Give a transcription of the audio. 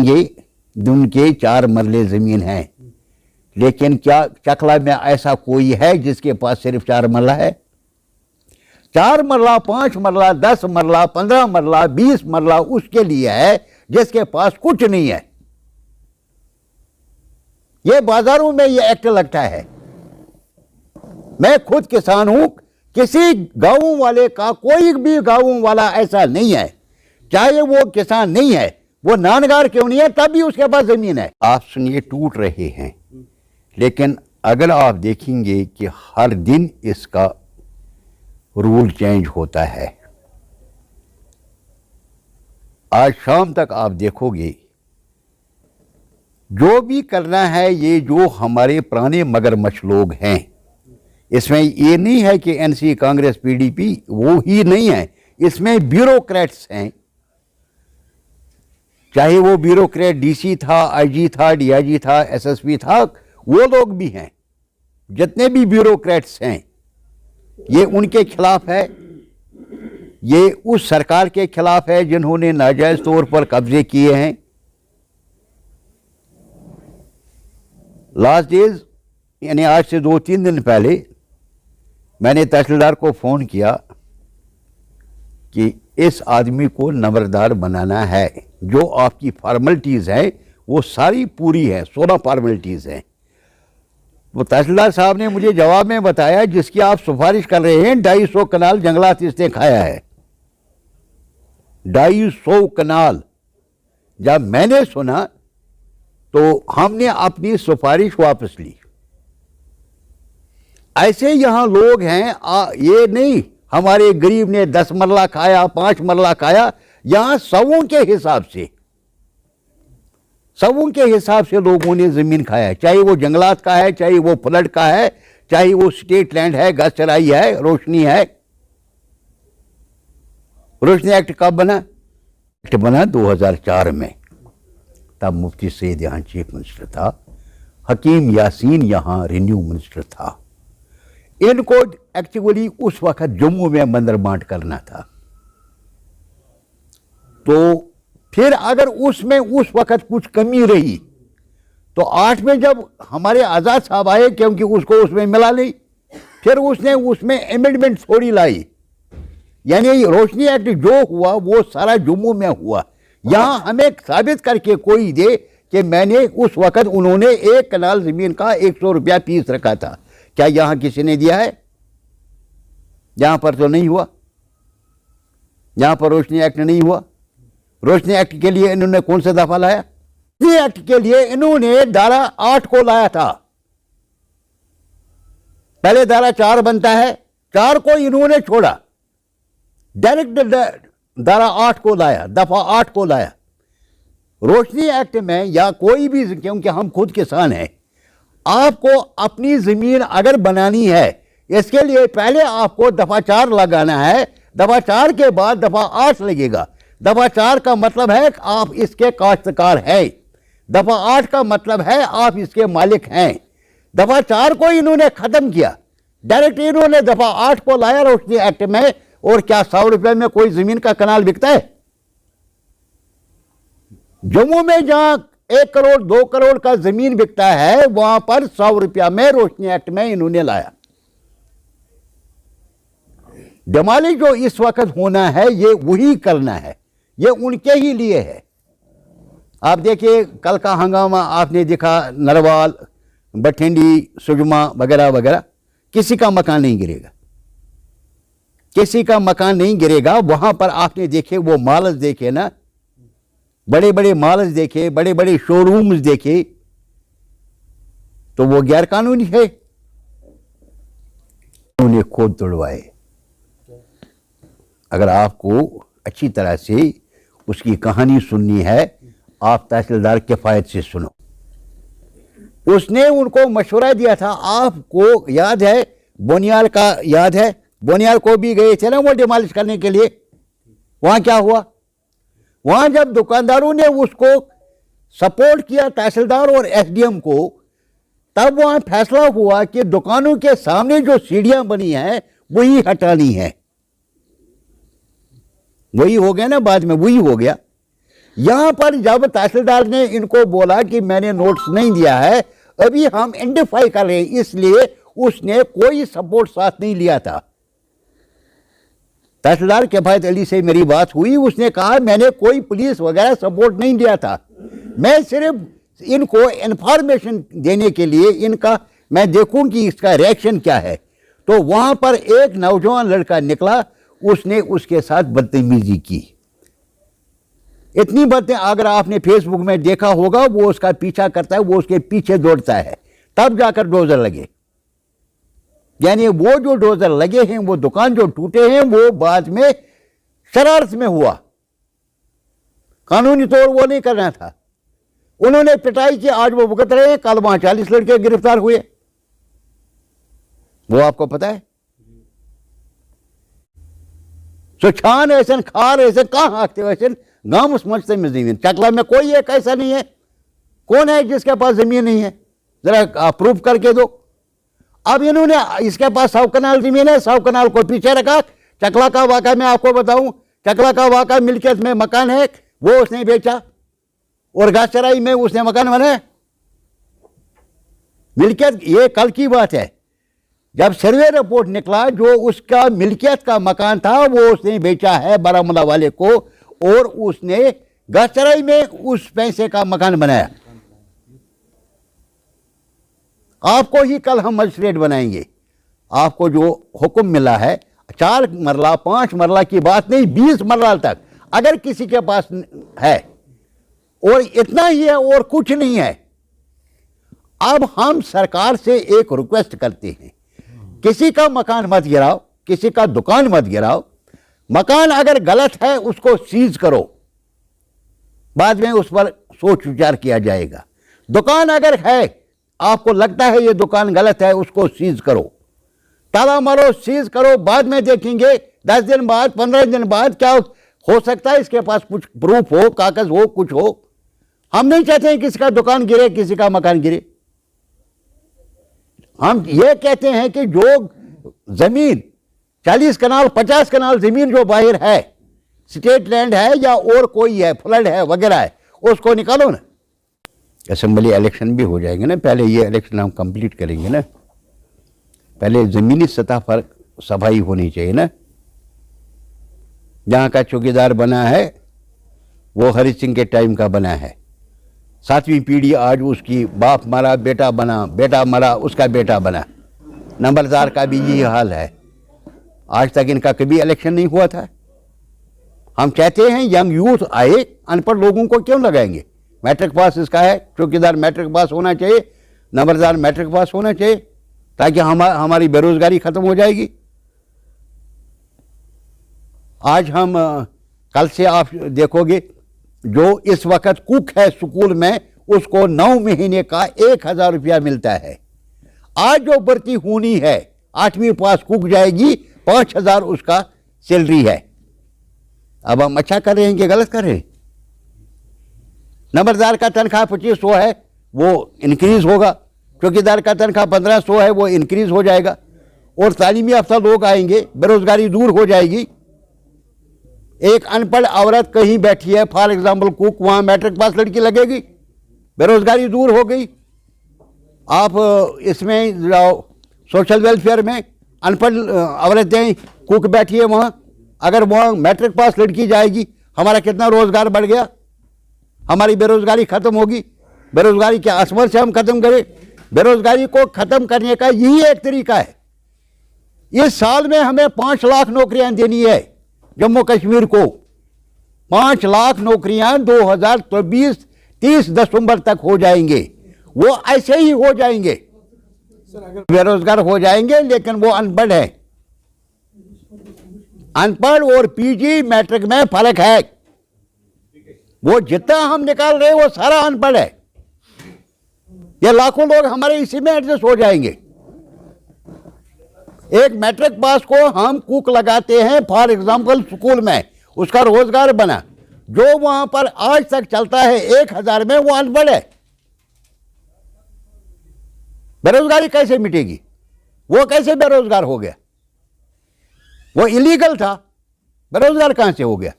देखेंगे दिन के 4 मरले ज़मीन हैं, लेकिन क्या चकला में ऐसा कोई है जिसके पास सिर्फ 4 मरला है? 4 मरला, 5 मरला, 10 मरला, 15 मरला, 20 मरला उसके लिए है जिसके पास कुछ नहीं है। ये बाजारों में ये एक्ट लगता है। मैं खुद किसान हूं, किसी गांव वाले का, कोई भी गांव वाला ऐसा नहीं है, चाहे वो किसान नहीं है, वो नानगार क्यों नहीं है, तब भी उसके पास जमीन है। आप सुनिए, टूट रहे हैं, लेकिन अगर आप देखेंगे कि हर दिन इसका रूल चेंज होता है। आज शाम तक आप देखोगे जो भी करना है, ये जो हमारे पुराने मगरमच्छ लोग हैं, इसमें ये नहीं है कि एनसी, कांग्रेस, पीडीपी वो ही नहीं है, इसमें ब्यूरोक्रेट्स हैं। चाहे वो ब्यूरोक्रेट डीसी था, आईजी था, डीआईजी था, एसएसपी था, वो लोग भी हैं। जितने भी ब्यूरोक्रेट्स हैं ये उनके खिलाफ है, ये उस सरकार के खिलाफ है जिन्होंने नाजायज तौर पर कब्जे किए हैं। लास्ट डेज यानी आज से 2-3 दिन पहले मैंने तहसीलदार को फ़ोन किया कि इस आदमी को नंबरदार बनाना है। जो आपकी फार्मेलिटीज़ हैं वो सारी पूरी है, 16 फार्मेलिटीज़ हैं। वो तहसीलदार साहब ने मुझे जवाब में बताया जिसकी आप सिफारिश कर रहे हैं 250 कनाल जंगलात इसने खाया है। 250 कनाल। जब मैंने सुना तो हमने अपनी सिफारिश वापस ली। ऐसे यहाँ लोग हैं, ये नहीं हमारे गरीब ने 10 मरला खाया, 5 मरला खाया। यहाँ सवों के हिसाब से लोगों ने ज़मीन खाया है, चाहे वो जंगलात का है, चाहे वो फ्लड का है, चाहे वो स्टेट लैंड है, गज चराई है, रोशनी है। रोशनी एक्ट कब बना? एक्ट बना 2004 में। तब मुफ्ती सईद यहाँ चीफ मिनिस्टर था, हकीम यासीन यहाँ रेन्यू मिनिस्टर था। इनको एक्चुअली उस वक्त जम्मू में मंदिर बांट करना था। तो फिर अगर उसमें उस वक्त कुछ कमी रही तो 8 में जब हमारे आज़ाद साहब आए, क्योंकि उसको उसमें मिला नहीं, फिर उसने उसमें अमेंडमेंट थोड़ी लाई। यानी रोशनी एक्ट जो हुआ वो सारा जम्मू में हुआ। यहाँ हमें साबित करके कोई दे कि मैंने उस वक्त उन्होंने 1 कनाल ज़मीन का 100 रुपया फीस रखा था। क्या यहाँ किसी ने दिया है? यहाँ पर तो नहीं हुआ। यहाँ पर रोशनी एक्ट नहीं हुआ। रोशनी एक्ट के लिए इन्होंने कौन सा दफा लाया? रोशनी एक्ट के लिए इन्होंने धारा 8 को लाया था। पहले धारा 4 बनता है, 4 को इन्होंने छोड़ा, डायरेक्ट धारा 8 को लाया, दफा 8 को लाया। रोशनी एक्ट में या कोई भी, क्योंकि हम खुद किसान हैं, आपको अपनी ज़मीन अगर बनानी है इसके लिए पहले आपको दफा 4 लगाना है। दफा 4 के बाद दफा 8 लगेगा। दफा 4 का मतलब है कि आप इसके काश्तकार हैं। दफा 8 का मतलब है आप इसके मालिक हैं। दफा 4 को इन्होंने ख़त्म किया, डायरेक्ट इन्होंने दफा 8 को लाया रोशनी एक्ट में। और क्या 100 रुपये में कोई ज़मीन का कनाल बिकता है? जम्मू में जहां 1 करोड़ 2 करोड़ का ज़मीन बिकता है, वहां पर 100 रुपया में रोशनी एक्ट में इन्होंने लाया। डिमोलिश जो इस वक्त होना है ये वही करना है, ये उनके ही लिए है। आप देखिए कल का हंगामा आपने देखा, नरवाल, बठिंडी, सुजमा वगैरह वगैरह, किसी का मकान नहीं गिरेगा, किसी का मकान नहीं गिरेगा। वहां पर आपने देखे वो मॉल्स देखे ना, बड़े बड़े मॉल्स देखे, बड़े बड़े शोरूम्स देखे, तो वो गैर कानूनी है। उन्हें खुद तोड़वाए। अगर आपको अच्छी तरह से उसकी कहानी सुननी है, आप तहसीलदार किफ़ायत से सुनो। उसने उनको मशवरा दिया था। आपको याद है बोनियाल का? याद है बोनियाल को भी गए थे ना वो डिमोलिश करने के लिए। वहां क्या हुआ? वहां जब दुकानदारों ने उसको सपोर्ट किया, तहसीलदार और एसडीएम को, तब वहां फैसला हुआ कि दुकानों के सामने जो सीढ़ियां बनी हैं वही हटानी है। वही हो गया ना, बाद में वही हो गया। यहाँ पर जब तहसीलदार ने इनको बोला कि मैंने नोट्स नहीं दिया है, अभी हम आइडेंटिफाई कर रहे हैं, इसलिए उसने कोई सपोर्ट साथ नहीं लिया था। तहसीलदार किफायत अली से मेरी बात हुई, उसने कहा मैंने कोई पुलिस वगैरह सपोर्ट नहीं दिया था, मैं सिर्फ इनको इंफॉर्मेशन देने के लिए इनका मैं देखूं कि इसका रिएक्शन क्या है। तो वहां पर एक नौजवान लड़का निकला, उसने उसके साथ बदतमीजी की। इतनी बातें अगर आपने फेसबुक में देखा होगा, वो उसका पीछा करता है, वो उसके पीछे दौड़ता है, तब जाकर डोजर लगे। यानी वो जो डोजर लगे हैं, वो दुकान जो टूटे हैं, वो बाद में शरारत में हुआ, कानूनी तौर वो नहीं करना था। उन्होंने पिटाई की, आज वो भुगत रहे हैं। कल वहां 40 लड़के गिरफ्तार हुए, वो आपको पता है। तो छान ऐसा खार ऐसे कहां हाँकते वैसे गांव समझते में जमीन। चकला में कोई एक ऐसा नहीं है, कौन है जिसके पास जमीन नहीं है, जरा प्रूफ करके दो। अब इन्होंने इसके पास 100 कनाल जमीन है, 100 कनाल को पीछे रखा। चकला का वाक़ा मैं आपको बताऊं, चकला का वाक़ा मिल्कियत में मकान है, वो उसने बेचा, और घासचराई में उसने मकान बनाया। मिल्कियत ये कल की बात है, जब सर्वे रिपोर्ट निकला, जो उसका मिल्कियत का मकान था वो उसने बेचा है बारामूला वाले को, और उसने घासचराई में उस पैसे का मकान बनाया। आपको ही कल हम मजिस्ट्रेट बनाएंगे। आपको जो हुक्म मिला है 4 मरला 5 मरला की बात नहीं, 20 मरला तक अगर किसी के पास है, और इतना ही है और कुछ नहीं है, अब हम सरकार से एक रिक्वेस्ट करते हैं, किसी का मकान मत गिराओ, किसी का दुकान मत गिराओ। मकान अगर गलत है उसको सीज करो, बाद में उस पर सोच विचार किया जाएगा। दुकान अगर है, आपको लगता है ये दुकान गलत है, उसको सीज करो, ताला मारो, सीज करो, बाद में देखेंगे 10 दिन बाद 15 दिन बाद क्या हो सकता है, इसके पास कुछ प्रूफ हो, कागज हो, कुछ हो। हम नहीं चाहते हैं किसी का दुकान गिरे, किसी का मकान गिरे। हम ये कहते हैं कि जो जमीन 40 कनाल 50 कनाल जमीन जो बाहर है, स्टेट लैंड है या और कोई है, फ्लड है वगैरह है, उसको निकालो ना। असेंबली इलेक्शन भी हो जाएंगे ना, पहले ये इलेक्शन हम कंप्लीट करेंगे ना, पहले ज़मीनी सतह पर सफाई होनी चाहिए ना। जहाँ का चौकीदार बना है वो हरि सिंह के टाइम का बना है, 7वीं पीढ़ी आज उसकी, बाप मरा बेटा बना, बेटा मरा उसका बेटा बना। नंबरदार का भी यही हाल है, आज तक इनका कभी इलेक्शन नहीं हुआ था। हम कहते हैं यंग यूथ आए, अनपढ़ लोगों को क्यों लगाएंगे। मैट्रिक पास इसका है, चौकीदार मैट्रिक पास होना चाहिए, नंबरदार मैट्रिक पास होना चाहिए, ताकि हमारी बेरोजगारी खत्म हो जाएगी। आज हम कल से आप देखोगे, जो इस वक्त कुक है स्कूल में, उसको 9 महीने का 1000 रुपया मिलता है। आज जो भर्ती होनी है 8वीं पास कुक जाएगी, 5000 उसका सैलरी है। अब हम अच्छा कर रहे हैं कि गलत कर रहे हैं। नंबरदार का तनख्वाह 2500 है, वो इंक्रीज होगा। चौकीदार का तनख्वाह 1500 है, वो इंक्रीज हो जाएगा। और तालीमी याफ्ता लोग आएंगे, बेरोजगारी दूर हो जाएगी। एक अनपढ़ औरत कहीं बैठी है, फॉर एग्जाम्पल कुक, वहाँ मैट्रिक पास लड़की लगेगी, बेरोजगारी दूर हो गई। आप इसमें जाओ सोशल वेलफेयर में, अनपढ़ औरतें कुक बैठी है वहाँ, अगर वहाँ मैट्रिक पास लड़की जाएगी, हमारा कितना रोजगार बढ़ गया, हमारी बेरोजगारी खत्म होगी। बेरोजगारी के आसमान से हम खत्म करें। बेरोजगारी को खत्म करने का यही एक तरीका है। इस साल में हमें 5 लाख नौकरियां देनी है जम्मू कश्मीर को। 5 लाख नौकरियां 2024-30 दिसंबर तक हो जाएंगे। वो ऐसे ही हो जाएंगे, बेरोजगार हो जाएंगे, लेकिन वो अनपढ़ है। अनपढ़ और पीजी मैट्रिक में फर्क है। वो जितना हम निकाल रहे हैं वो सारा अनपढ़ है। ये लाखों लोग हमारे इसी में एडजस्ट हो जाएंगे। एक मैट्रिक पास को हम कुक लगाते हैं फॉर एग्जाम्पल स्कूल में, उसका रोजगार बना, जो वहां पर आज तक चलता है 1000 में, वो अनपढ़ है। बेरोजगारी कैसे मिटेगी? वो कैसे बेरोजगार हो गया? वो इलीगल था, बेरोजगार कहां से हो गया?